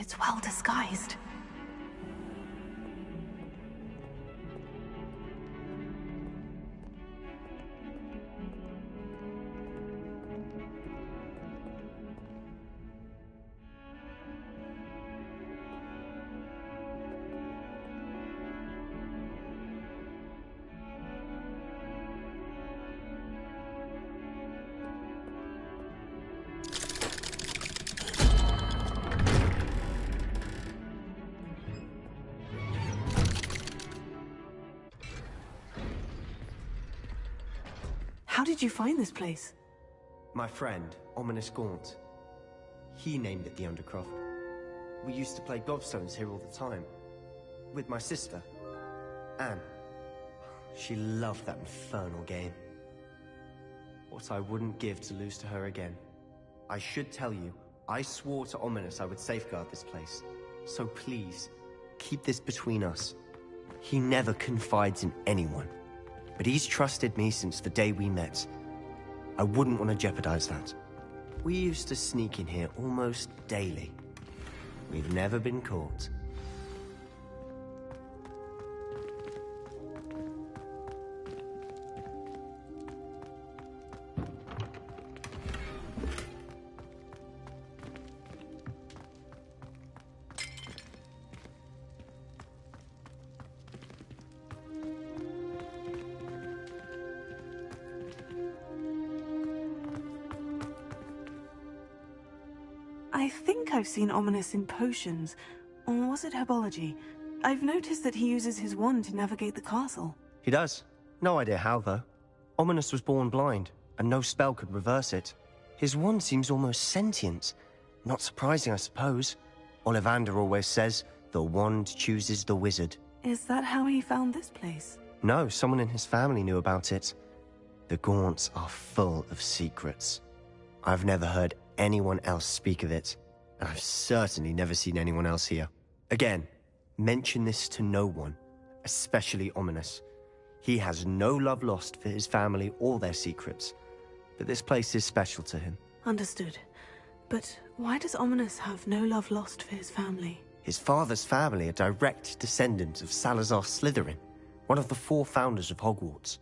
It's well disguised. How did you find this place? My friend, Ominous Gaunt. He named it the Undercroft. We used to play gobstones here all the time. With my sister, Anne. She loved that infernal game. What I wouldn't give to lose to her again. I should tell you, I swore to Ominous I would safeguard this place. So please, keep this between us. He never confides in anyone. But he's trusted me since the day we met. I wouldn't want to jeopardize that. We used to sneak in here almost daily. We've never been caught. I think I've seen Ominous in potions. Or was it herbology? I've noticed that he uses his wand to navigate the castle. He does. No idea how, though. Ominous was born blind, and no spell could reverse it. His wand seems almost sentient. Not surprising, I suppose. Ollivander always says, the wand chooses the wizard. Is that how he found this place? No, someone in his family knew about it. The Gaunts are full of secrets. I've never heard anyone else speak of it, and I've certainly never seen anyone else here. Again, mention this to no one, especially Ominous. He has no love lost for his family or their secrets, but this place is special to him. Understood. But why does Ominous have no love lost for his family? His father's family are direct descendants of Salazar Slytherin, one of the 4 founders of Hogwarts.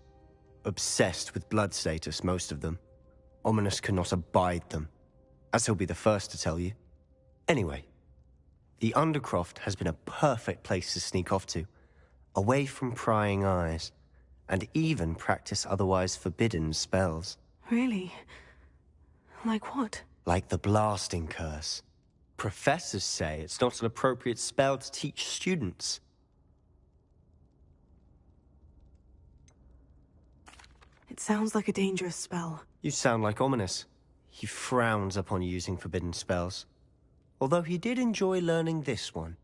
Obsessed with blood status, most of them. Ominous cannot abide them, as he'll be the first to tell you. Anyway, the Undercroft has been a perfect place to sneak off to, away from prying eyes, and even practice otherwise forbidden spells. Really? Like what? Like the blasting curse. Professors say it's not an appropriate spell to teach students. It sounds like a dangerous spell. You sound like Ominous. He frowns upon using forbidden spells. Although he did enjoy learning this one.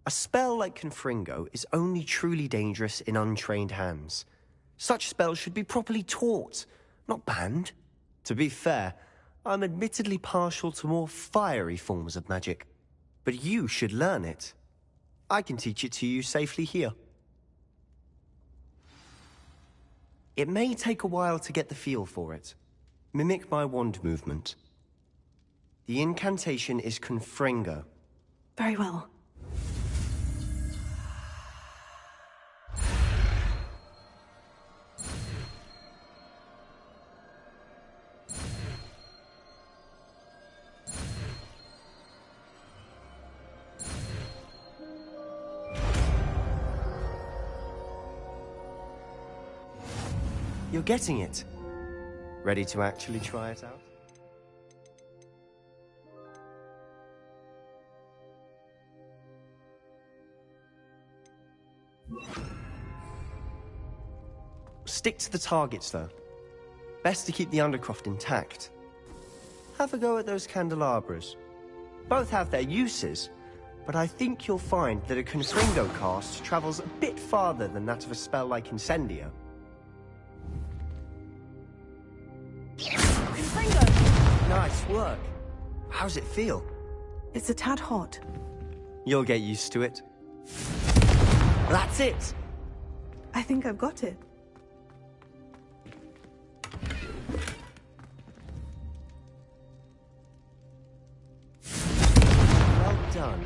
A spell like Confringo is only truly dangerous in untrained hands. Such spells should be properly taught, not banned. To be fair, I'm admittedly partial to more fiery forms of magic. But you should learn it. I can teach it to you safely here. It may take a while to get the feel for it. Mimic my wand movement. The incantation is Confringo. Very well. You're getting it. Ready to actually try it out? Stick to the targets, though. Best to keep the Undercroft intact. Have a go at those candelabras. Both have their uses, but I think you'll find that a Confringo cast travels a bit farther than that of a spell like Incendio. Confringo! Nice work. How's it feel? It's a tad hot. You'll get used to it. That's it! I think I've got it. Well done.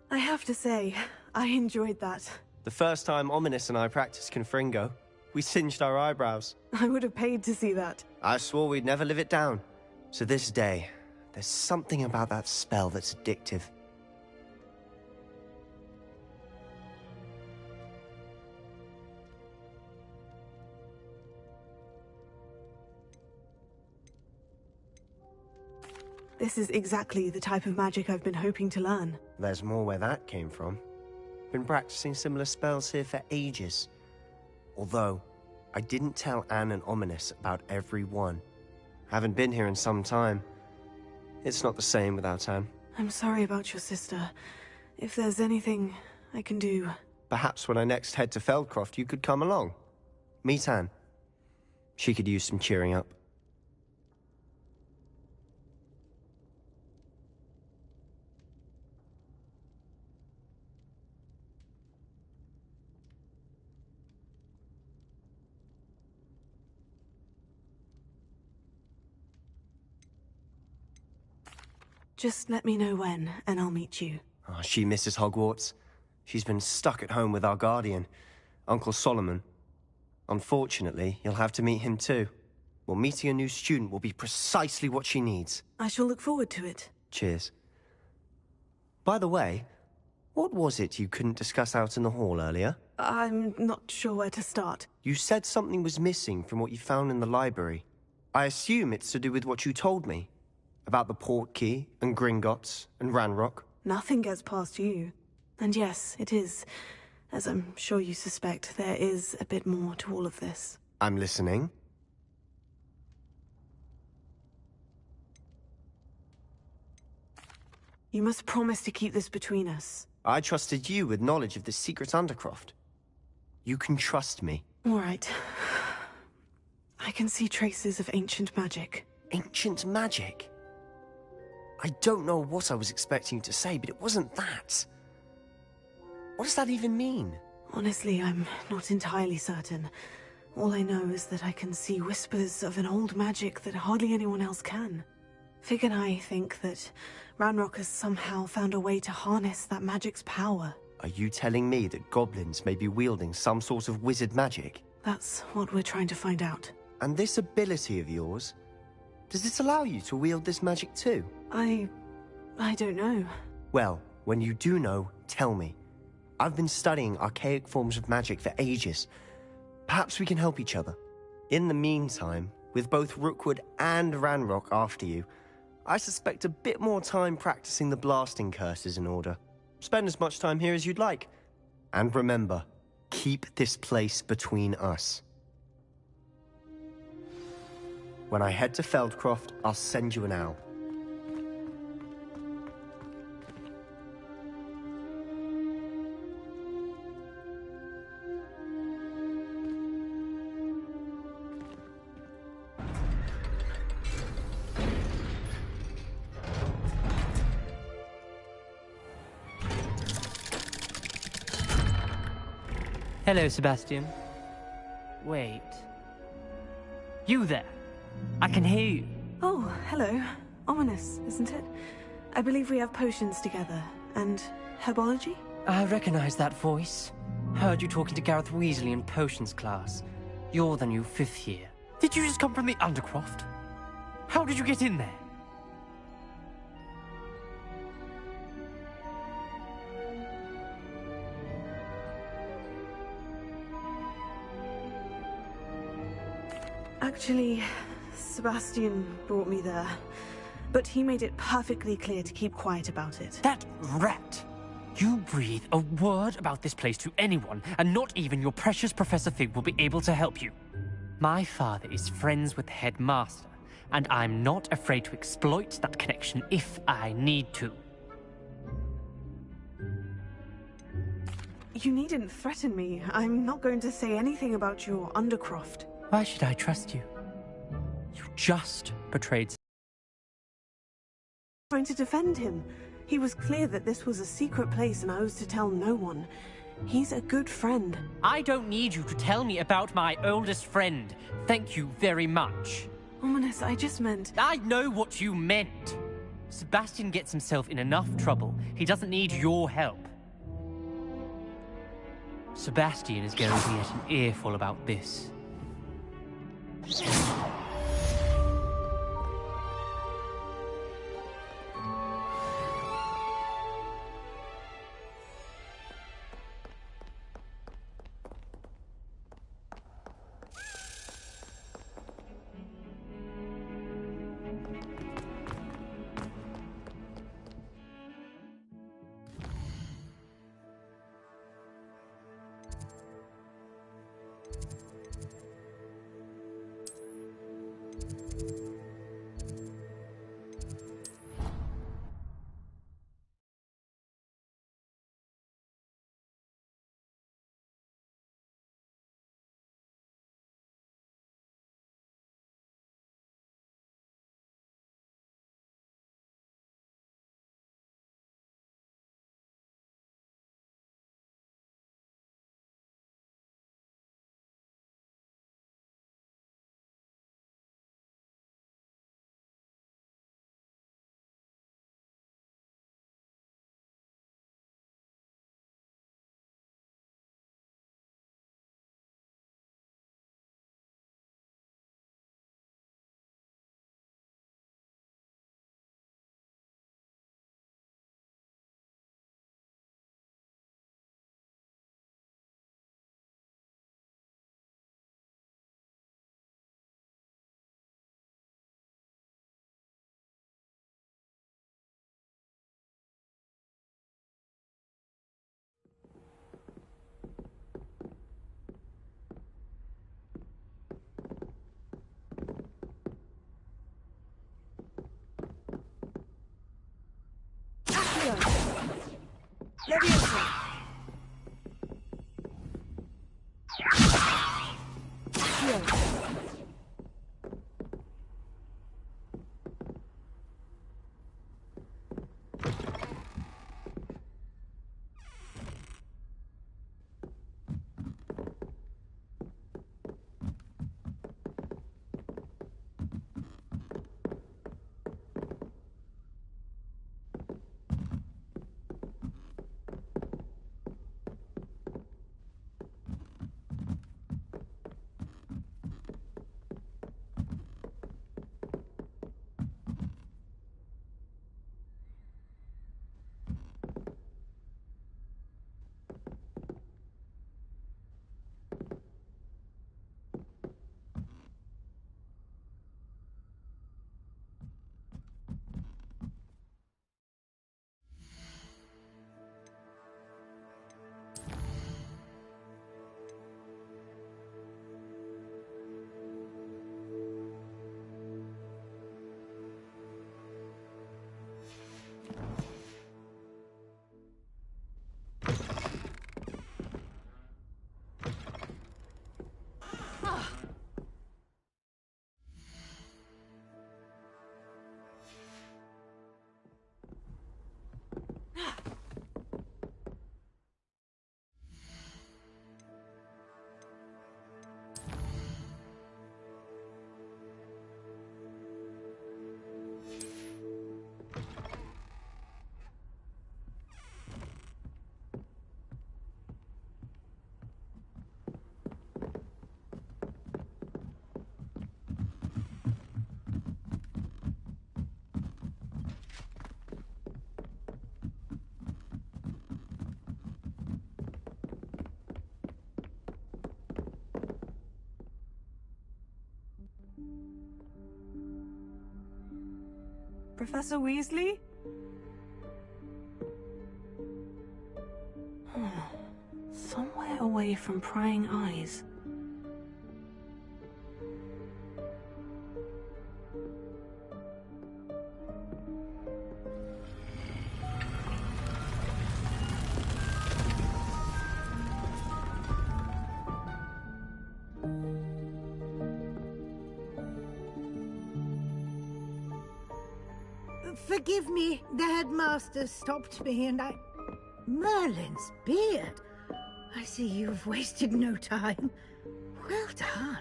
I have to say, I enjoyed that. The first time Ominous and I practiced Confringo, we singed our eyebrows. I would have paid to see that. I swore we'd never live it down. So this day, there's something about that spell that's addictive. This is exactly the type of magic I've been hoping to learn. There's more where that came from. Been practicing similar spells here for ages. Although, I didn't tell Anne and Ominous about every one. Haven't been here in some time. It's not the same without Anne. I'm sorry about your sister. If there's anything I can do... Perhaps when I next head to Feldcroft, you could come along. Meet Anne. She could use some cheering up. Just let me know when, and I'll meet you. Oh, she misses Hogwarts. She's been stuck at home with our guardian, Uncle Solomon. Unfortunately, you'll have to meet him too. Well, meeting a new student will be precisely what she needs. I shall look forward to it. Cheers. By the way, what was it you couldn't discuss out in the hall earlier? I'm not sure where to start. You said something was missing from what you found in the library. I assume it's to do with what you told me. About the Portkey, and Gringotts, and Ranrock. Nothing gets past you. And yes, it is. As I'm sure you suspect, there is a bit more to all of this. I'm listening. You must promise to keep this between us. I trusted you with knowledge of the secret Undercroft. You can trust me. All right. I can see traces of ancient magic. Ancient magic? I don't know what I was expecting you to say, but it wasn't that. What does that even mean? Honestly, I'm not entirely certain. All I know is that I can see whispers of an old magic that hardly anyone else can. Fig and I think that Ranrock has somehow found a way to harness that magic's power. Are you telling me that goblins may be wielding some sort of wizard magic? That's what we're trying to find out. And this ability of yours, does it allow you to wield this magic too? I don't know. Well, when you do know, tell me. I've been studying archaic forms of magic for ages. Perhaps we can help each other. In the meantime, with both Rookwood and Ranrock after you, I suspect a bit more time practicing the blasting curse is in order. Spend as much time here as you'd like. And remember, keep this place between us. When I head to Feldcroft, I'll send you an owl. Hello, Sebastian. Wait. You there? I can hear you. Oh, hello. Ominous, isn't it? I believe we have potions together. And herbology? I recognize that voice. Heard you talking to Gareth Weasley in potions class. You're the new 5th year. Did you just come from the Undercroft? How did you get in there? Actually, Sebastian brought me there. But he made it perfectly clear to keep quiet about it. That rat! You breathe a word about this place to anyone, and not even your precious Professor Fig will be able to help you. My father is friends with the headmaster, and I'm not afraid to exploit that connection if I need to. You needn't threaten me. I'm not going to say anything about your Undercroft. Why should I trust you? You just betrayed... Trying to defend him. He was clear that this was a secret place and I was to tell no one. He's a good friend. I don't need you to tell me about my oldest friend. Thank you very much. Ominous, I just meant... I know what you meant. Sebastian gets himself in enough trouble. He doesn't need your help. Sebastian is going to get an earful about this. Professor Weasley? Somewhere away from prying eyes. Forgive me, the headmaster stopped me and Merlin's beard. I see you've wasted no time. Well done.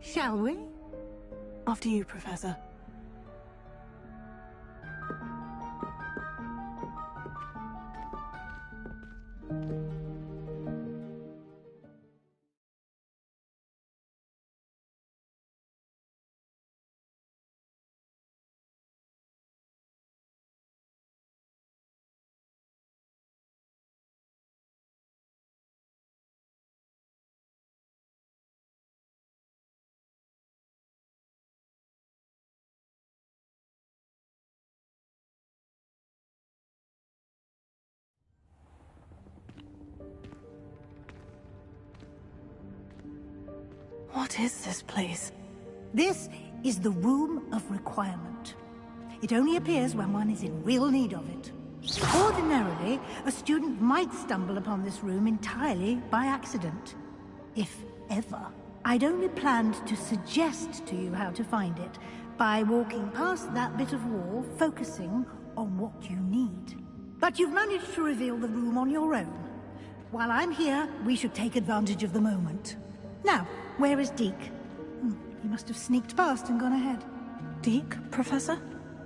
Shall we? After you, Professor. What is this place? This is the Room of Requirement. It only appears when one is in real need of it. Ordinarily, a student might stumble upon this room entirely by accident. If ever. I'd only planned to suggest to you how to find it by walking past that bit of wall, focusing on what you need. But you've managed to reveal the room on your own. While I'm here, we should take advantage of the moment. Now, where is Deke? He must have sneaked past and gone ahead. Deke, Professor?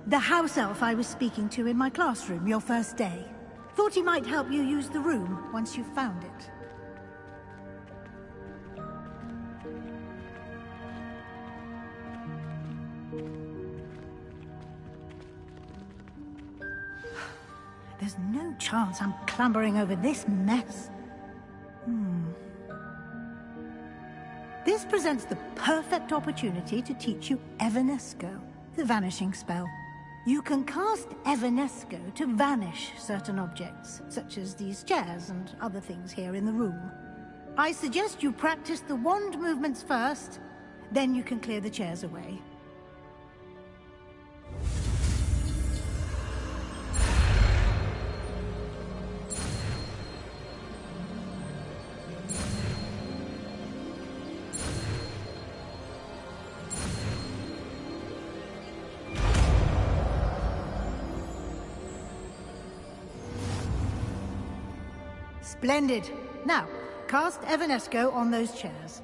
The house elf I was speaking to in my classroom your first day. Thought he might help you use the room once you've found it. There's no chance I'm clambering over this mess. This presents the perfect opportunity to teach you Evanesco, the vanishing spell. You can cast Evanesco to vanish certain objects, such as these chairs and other things here in the room. I suggest you practice the wand movements first, then you can clear the chairs away. Splendid. Now, cast Evanesco on those chairs.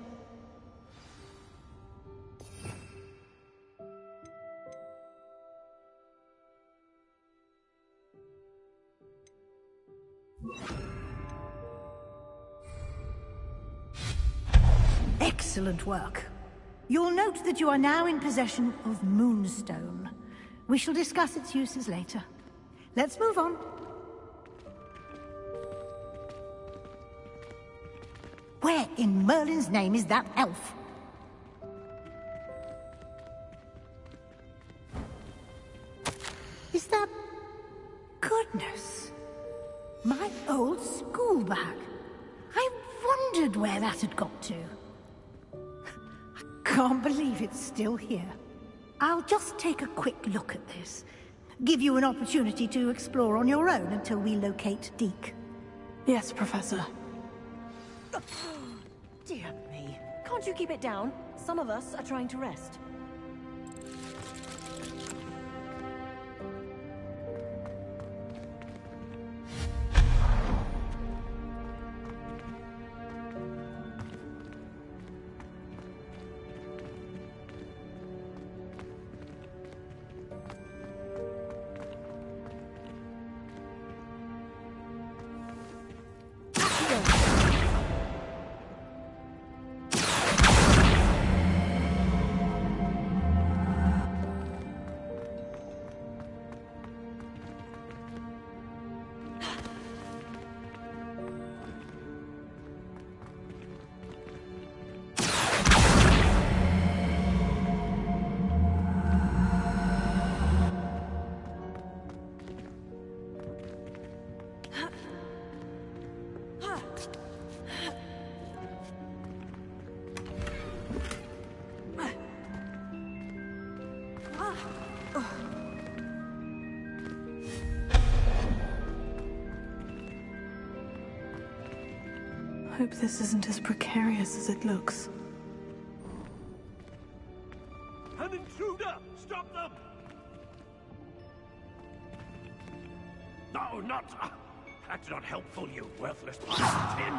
Excellent work. You'll note that you are now in possession of Moonstone. We shall discuss its uses later. Let's move on. Where in Merlin's name is that elf? Is that... Goodness! My old school bag. I wondered where that had got to. I can't believe it's still here. I'll just take a quick look at this. Give you an opportunity to explore on your own until we locate Deke. Yes, Professor. Dear me. Can't you keep it down? Some of us are trying to rest. Hope this isn't as precarious as it looks. An intruder! Stop them! No, not... That's not helpful, you worthless tin.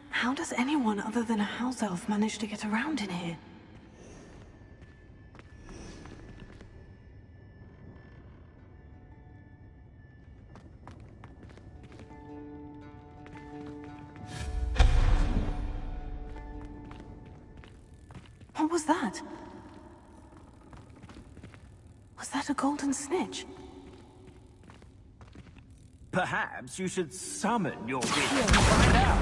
How does anyone other than a house elf manage to get around in here? What was that? Was that a golden snitch? Perhaps you should summon your witch and find out.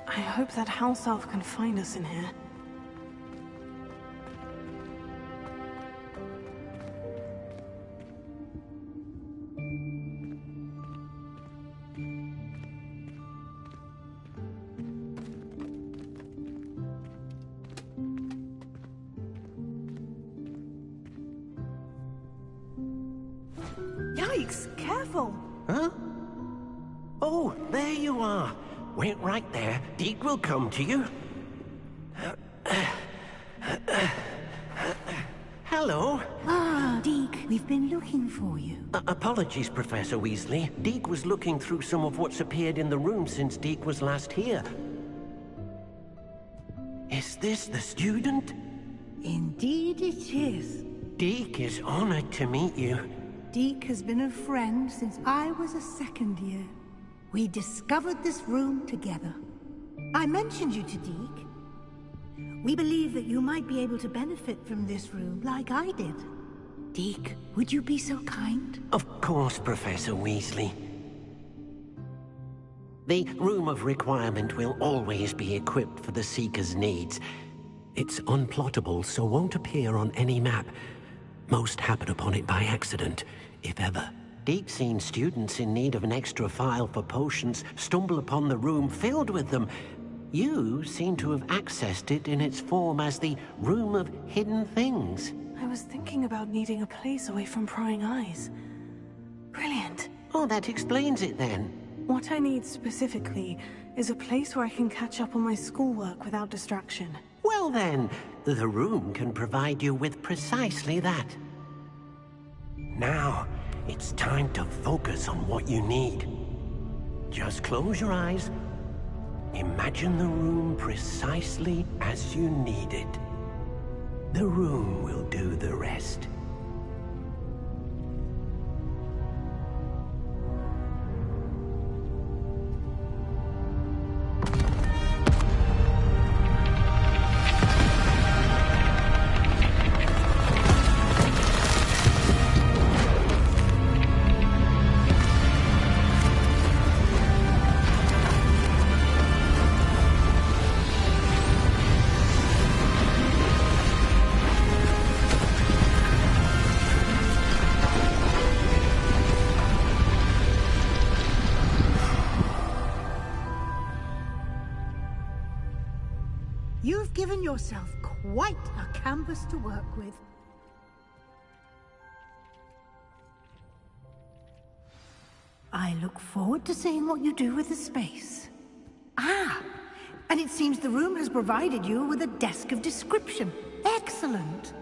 I hope that house elf can find us in here. Yikes! Careful! Huh? Oh, there you are. Wait right there. Deke will come to you. Hello. Ah, Deke, we've been looking for you. Apologies, Professor Weasley. Deke was looking through some of what's appeared in the room since Deke was last here. Is this the student? Indeed it is. Deke is honored to meet you. Deke has been a friend since I was a second year. We discovered this room together. I mentioned you to Deke. We believe that you might be able to benefit from this room like I did. Deke, would you be so kind? Of course, Professor Weasley. The Room of Requirement will always be equipped for the Seeker's needs. It's unplottable, so won't appear on any map. Most happen upon it by accident, if ever. Deke's seen students in need of an extra file for potions stumble upon the room filled with them. You seem to have accessed it in its form as the Room of Hidden Things. I was thinking about needing a place away from prying eyes. Brilliant. Oh, that explains it then. What I need specifically is a place where I can catch up on my schoolwork without distraction. Well then, the room can provide you with precisely that. Now, it's time to focus on what you need. Just close your eyes. Imagine the room precisely as you need it. The room will do the rest. You've given yourself quite a canvas to work with. I look forward to seeing what you do with the space. Ah, and it seems the room has provided you with a desk of description. Excellent.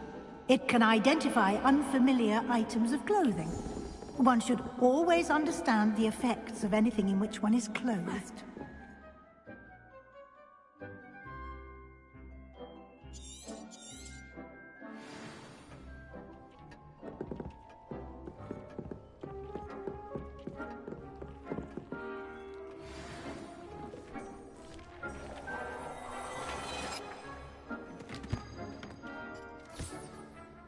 It can identify unfamiliar items of clothing. One should always understand the effects of anything in which one is clothed.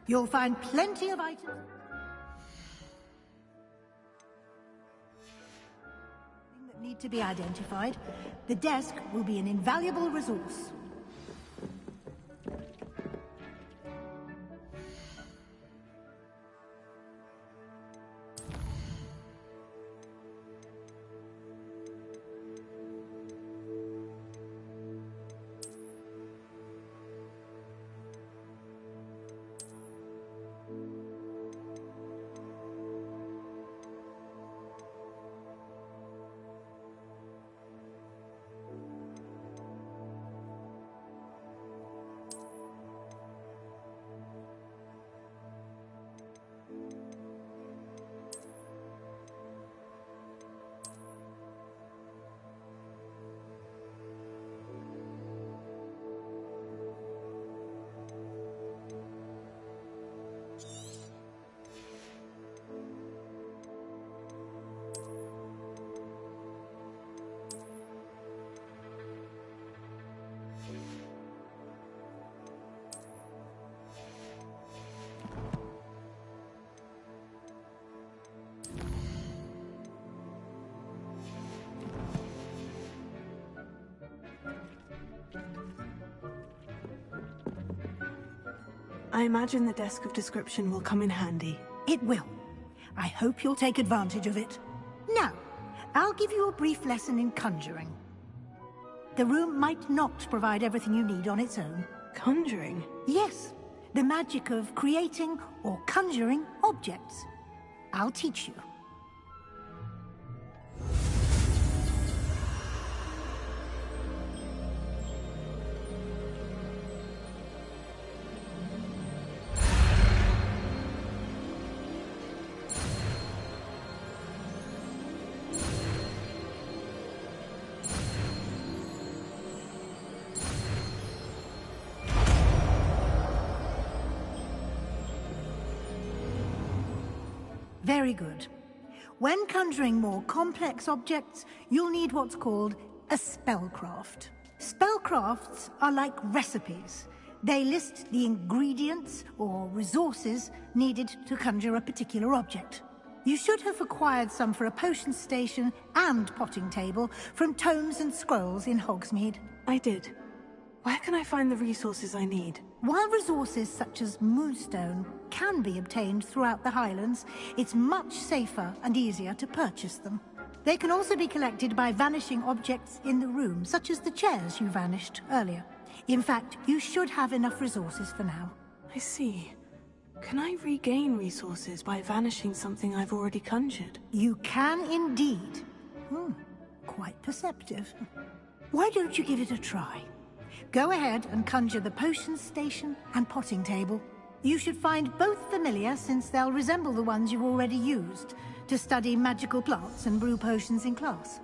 You'll find plenty of items that need to be identified. The desk will be an invaluable resource. I imagine the desk of description will come in handy. It will. I hope you'll take advantage of it. Now, I'll give you a brief lesson in conjuring. The room might not provide everything you need on its own. Conjuring? Yes, the magic of creating or conjuring objects. I'll teach you. Very good. When conjuring more complex objects, you'll need what's called a spellcraft. Spellcrafts are like recipes. They list the ingredients or resources needed to conjure a particular object. You should have acquired some for a potion station and potting table from tomes and scrolls in Hogsmeade. I did. Where can I find the resources I need? While resources such as moonstone can be obtained throughout the Highlands, it's much safer and easier to purchase them. They can also be collected by vanishing objects in the room, such as the chairs you vanished earlier. In fact, you should have enough resources for now. I see. Can I regain resources by vanishing something I've already conjured? You can indeed. Quite perceptive. Why don't you give it a try? Go ahead and conjure the potion station and potting table. You should find both familiar, since they'll resemble the ones you've already used to study magical plants and brew potions in class.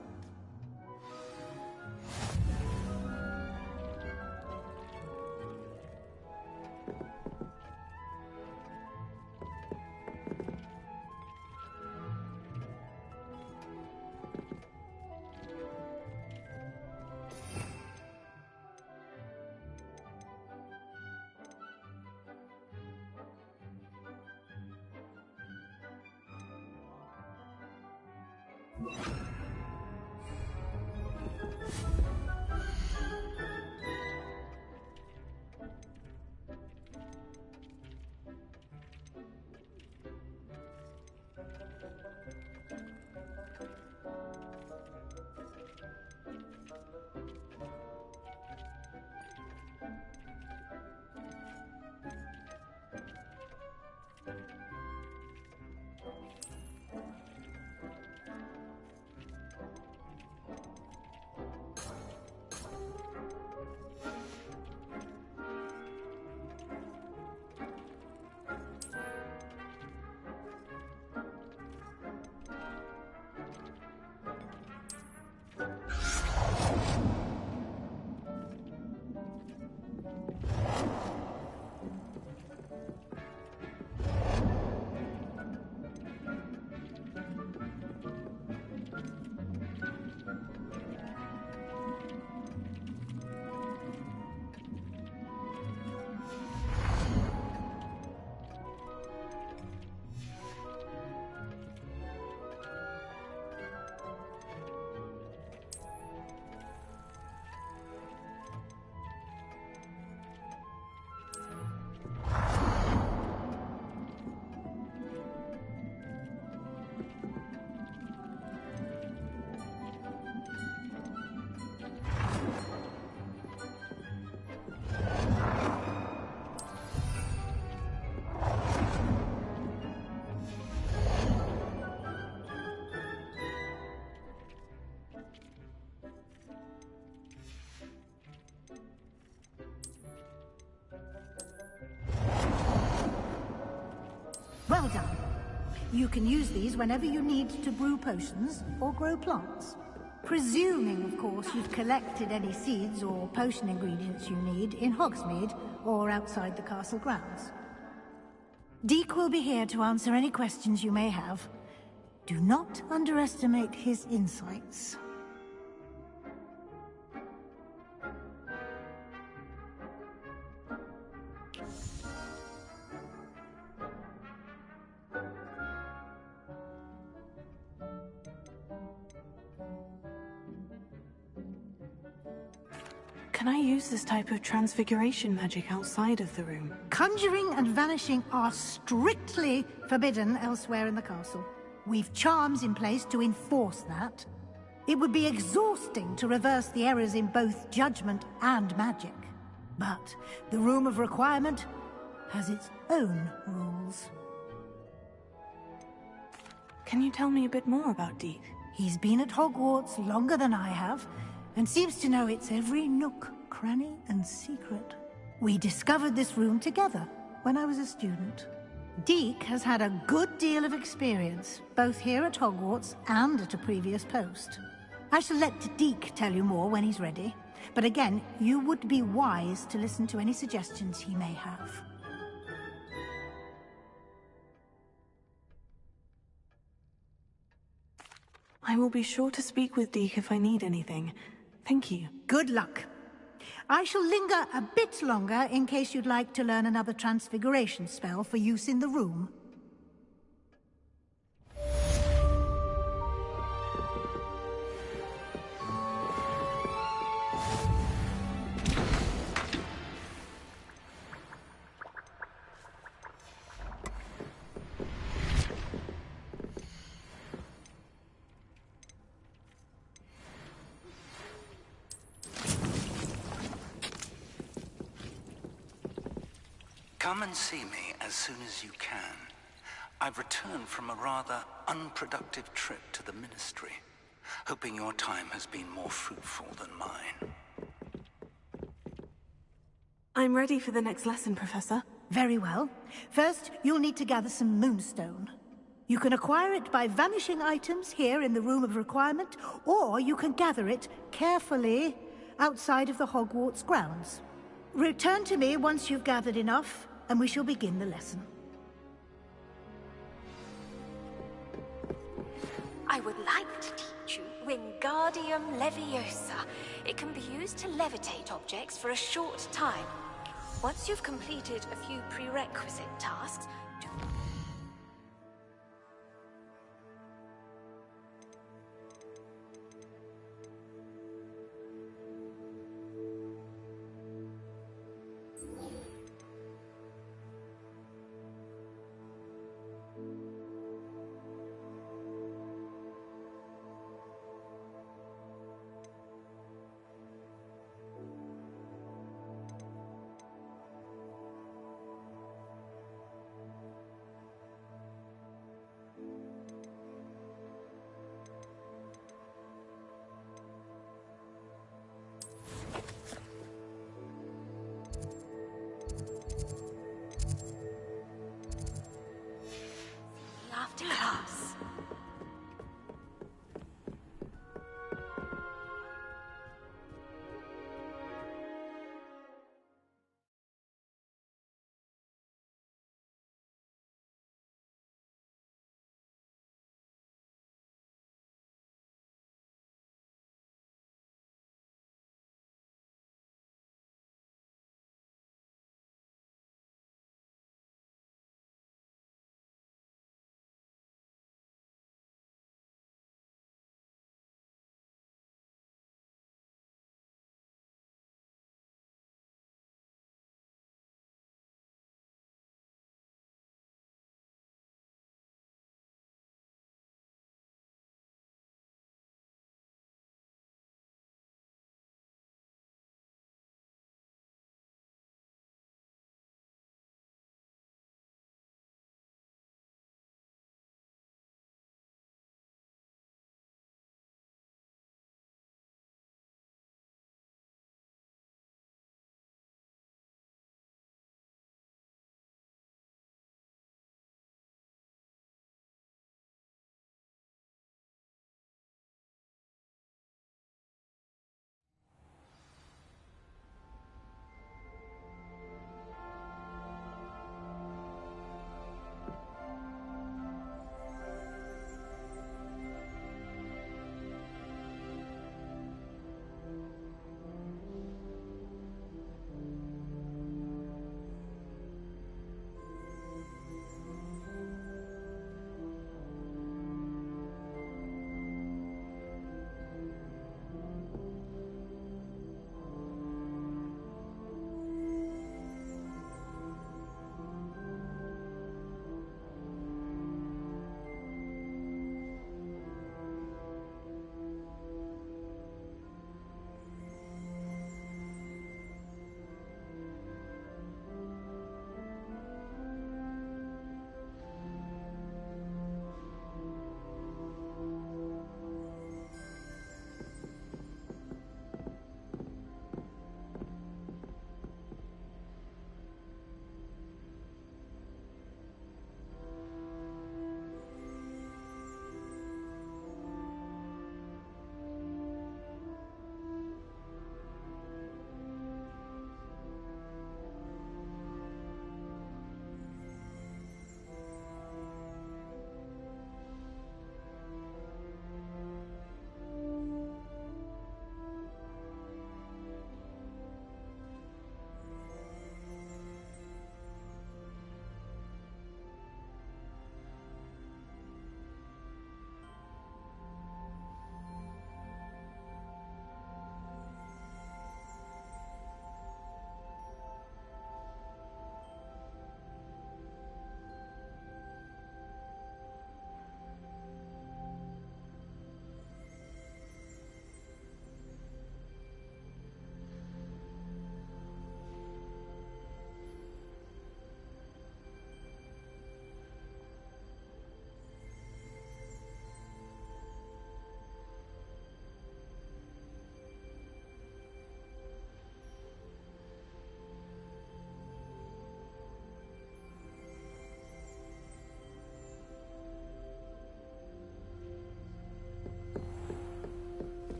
Well done. You can use these whenever you need to brew potions or grow plants. Presuming, of course, you've collected any seeds or potion ingredients you need in Hogsmeade or outside the castle grounds. Deek will be here to answer any questions you may have. Do not underestimate his insights. Can I use this type of transfiguration magic outside of the room? Conjuring and vanishing are strictly forbidden elsewhere in the castle. We've charms in place to enforce that. It would be exhausting to reverse the errors in both judgment and magic. But the Room of Requirement has its own rules. Can you tell me a bit more about Deek? He's been at Hogwarts longer than I have, and seems to know its every nook, cranny, and secret. We discovered this room together when I was a student. Deek has had a good deal of experience, both here at Hogwarts and at a previous post. I shall let Deek tell you more when he's ready, but again, you would be wise to listen to any suggestions he may have. I will be sure to speak with Deek if I need anything. Thank you. Good luck. I shall linger a bit longer in case you'd like to learn another transfiguration spell for use in the room. Come and see me as soon as you can. I've returned from a rather unproductive trip to the Ministry, hoping your time has been more fruitful than mine. I'm ready for the next lesson, Professor. Very well. First, you'll need to gather some moonstone. You can acquire it by vanishing items here in the Room of Requirement, or you can gather it carefully outside of the Hogwarts grounds. Return to me once you've gathered enough, and we shall begin the lesson. I would like to teach you Wingardium Leviosa. It can be used to levitate objects for a short time. Once you've completed a few prerequisite tasks, after class.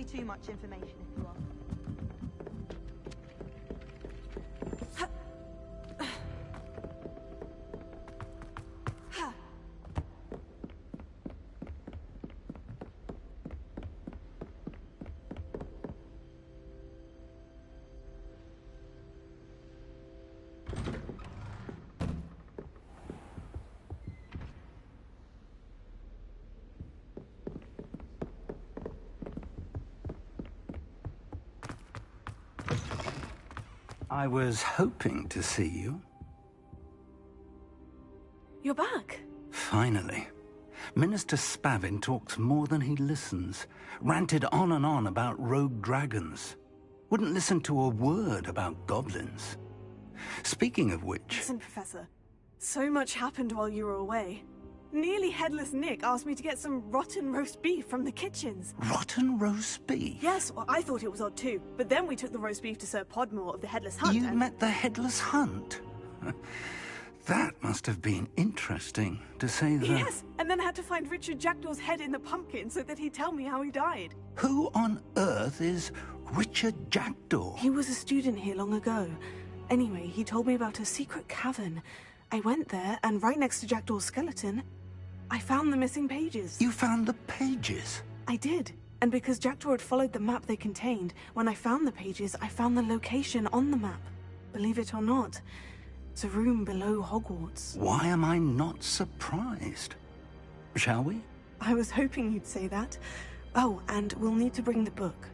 too much information if you are. I was hoping to see you. You're back. Finally. Minister Spavin talks more than he listens. Ranted on and on about rogue dragons. Wouldn't listen to a word about goblins. Speaking of which... Listen, Professor. So much happened while you were away. Nearly Headless Nick asked me to get some rotten roast beef from the kitchens. Rotten roast beef? Yes, well, I thought it was odd too. But then we took the roast beef to Sir Podmore of the Headless Hunt. You met the Headless Hunt? That must have been interesting, to say the... Yes, and then I had to find Richard Jackdaw's head in the pumpkin so that he'd tell me how he died. Who on earth is Richard Jackdaw? He was a student here long ago. Anyway, he told me about a secret cavern. I went there, and right next to Jackdaw's skeleton, I found the missing pages. You found the pages? I did. And because Jackdaw had followed the map they contained, when I found the pages, I found the location on the map. Believe it or not, it's a room below Hogwarts. Why am I not surprised? Shall we? I was hoping you'd say that. Oh, and we'll need to bring the book.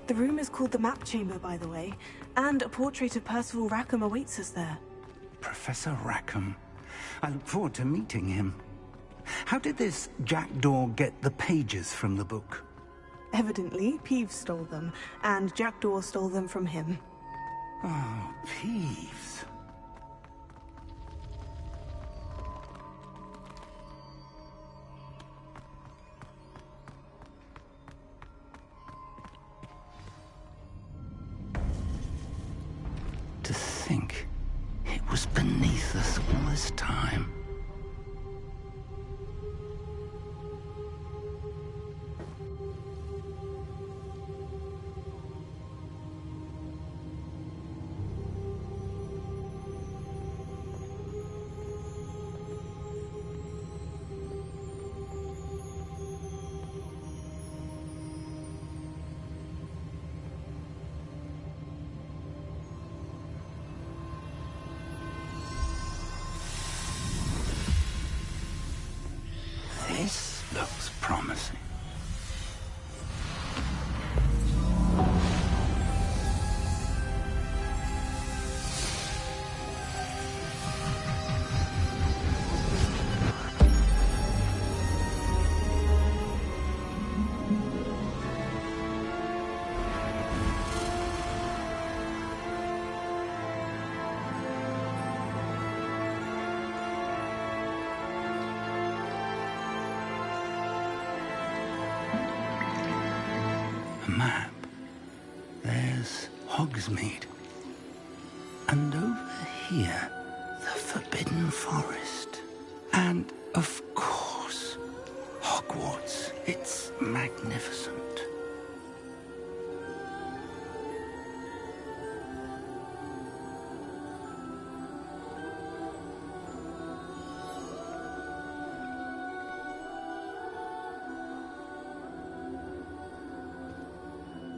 The room is called the Map Chamber, by the way, and a portrait of Percival Rackham awaits us there. Professor Rackham. I look forward to meeting him. How did this Jackdaw get the pages from the book? Evidently, Peeves stole them, and Jackdaw stole them from him. Oh, Peeves. To think it was beneath us all this time. This looks promising. Map. There's Hogsmeade. And over here, the Forbidden Forest. And, of course, Hogwarts. It's magnificent.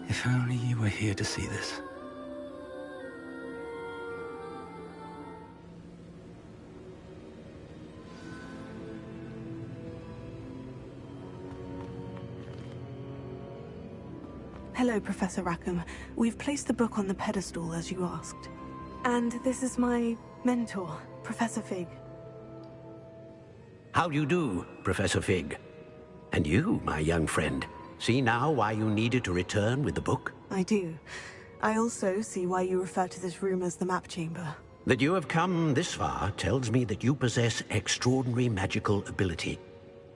If only you were here to see this. Hello, Professor Rackham. We've placed the book on the pedestal, as you asked. And this is my mentor, Professor Fig. How do you do, Professor Fig? And you, my young friend, see now why you needed to return with the book? I do. I also see why you refer to this room as the map chamber. That you have come this far tells me that you possess extraordinary magical ability,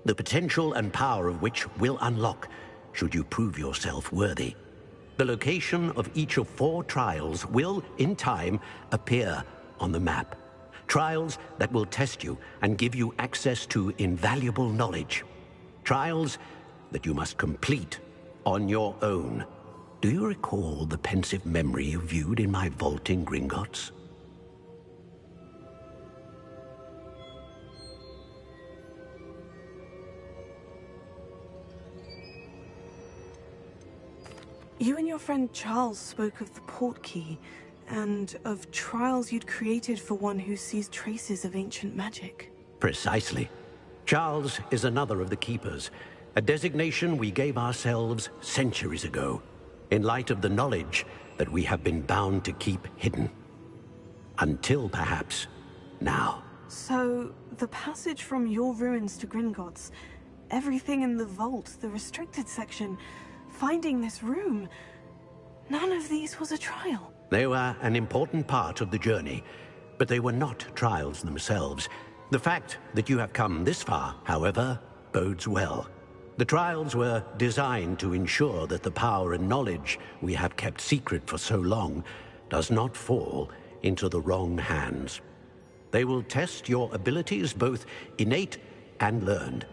the potential and power of which will unlock should you prove yourself worthy. The location of each of 4 trials will, in time, appear on the map. Trials that will test you and give you access to invaluable knowledge. Trials that you must complete on your own. Do you recall the pensive memory you viewed in my vault in Gringotts? You and your friend Charles spoke of the port key, and of trials you'd created for one who sees traces of ancient magic. Precisely. Charles is another of the Keepers, a designation we gave ourselves centuries ago, in light of the knowledge that we have been bound to keep hidden. Until, perhaps, now. So, the passage from your ruins to Gringotts, everything in the vault, the restricted section, finding this room, none of these was a trial. They were an important part of the journey, but they were not trials themselves. The fact that you have come this far, however, bodes well. The trials were designed to ensure that the power and knowledge we have kept secret for so long does not fall into the wrong hands. They will test your abilities, both innate and learned.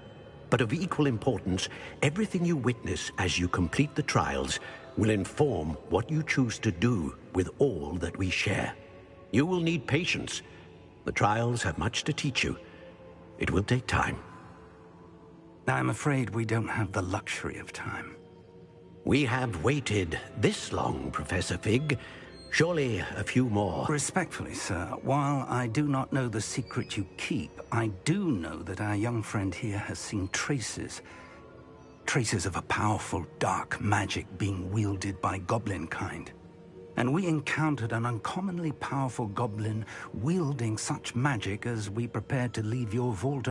But of equal importance, everything you witness as you complete the trials will inform what you choose to do with all that we share. You will need patience. The trials have much to teach you. It will take time. I'm afraid we don't have the luxury of time. We have waited this long, Professor Fig. Surely a few more. Respectfully, sir, while I do not know the secret you keep, I do know that our young friend here has seen traces of a powerful dark magic being wielded by goblin kind. And we encountered an uncommonly powerful goblin wielding such magic as we prepared to leave your vault